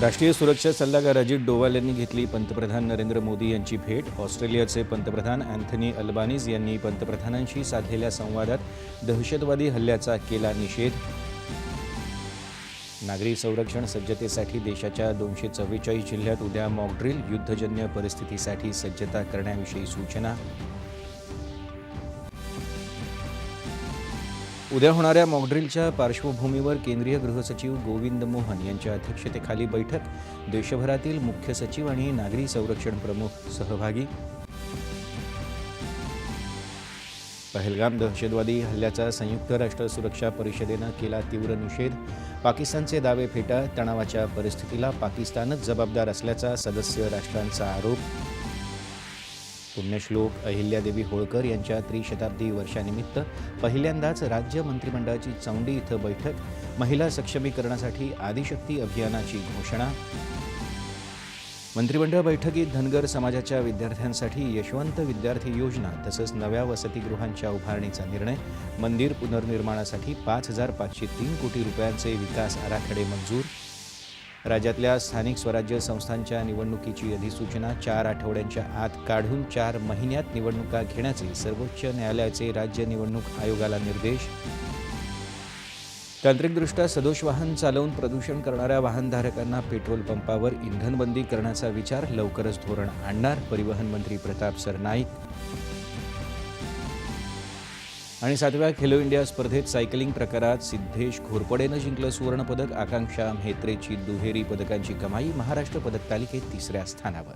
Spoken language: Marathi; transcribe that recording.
राष्ट्रीय सुरक्षा सल्लागार अजित डोवाल यांनी घेतली पंतप्रधान नरेंद्र मोदी यांची भेट. ऑस्ट्रेलियाचे पंतप्रधान अँथनी अल्बानीज यांनी पंतप्रधानांशी साधलेल्या संवादात दहशतवादी हल्ल्याचा केला निषेध. नागरी संरक्षण सज्जतेसाठी देशाच्या 244 जिल्ह्यात उद्या मॉकड्रिल. युद्धजन्य परिस्थितीसाठी सज्जता करण्याविषयी सूचना. उद्या होणाऱ्या मॉकड्रिलच्या पार्श्वभूमीवर केंद्रीय गृहसचिव गोविंद मोहन यांच्या अध्यक्षतेखाली बैठक. देशभरातील मुख्य सचिव आणि नागरी संरक्षण प्रमुख सहभागी. पहलगाम दहशतवादी हल्ल्याचा संयुक्त राष्ट्र सुरक्षा परिषदेनं केला तीव्र निषेध. पाकिस्तानचे दावे फेटा. तणावाच्या परिस्थितीला पाकिस्तानच जबाबदार असल्याचा सदस्य राष्ट्रांचा आरोप. पुण्यश्लोक अहिल्यादेवी होळकर यांच्या त्रिशताब्दी वर्षानिमित्त पहिल्यांदाच राज्य मंत्रिमंडळाची चौंडी इथं बैठक. महिला सक्षमीकरणासाठी आदिशक्ती अभियानाची घोषणा. मंत्रिमंडळ बैठकीत धनगर समाजाच्या विद्यार्थ्यांसाठी यशवंत विद्यार्थी योजना तसंच नव्या वसतिगृहांच्या उभारणीचा निर्णय. मंदिर पुनर्निर्माणासाठी 5,503 कोटी रुपयांचे विकास आराखडे मंजूर. राज्यातल्या स्थानिक स्वराज्य संस्थांच्या निवडणुकीची अधिसूचना 4 आठवड्यांच्या आत काढून 4 महिन्यात निवडणुका घेण्याचे सर्वोच्च न्यायालयाचे राज्य निवडणूक आयोगाला निर्देश. तांत्रिकदृष्ट्या सदोष वाहन चालवून प्रदूषण करणाऱ्या वाहनधारकांना पेट्रोल पंपावर इंधनबंदी करण्याचा विचार. लवकरच धोरण आणणार. परिवहन मंत्री प्रताप सरनाईक. आणि 7व्या खेलो इंडिया स्पर्धेत सायकलिंग प्रकारात सिद्धेश घोरपडेनं जिंकलं सुवर्णपदक. आकांक्षा म्हेत्रेची दुहेरी पदकांची कमाई. महाराष्ट्र पदक तालिकेत 3ऱ्या स्थानावर.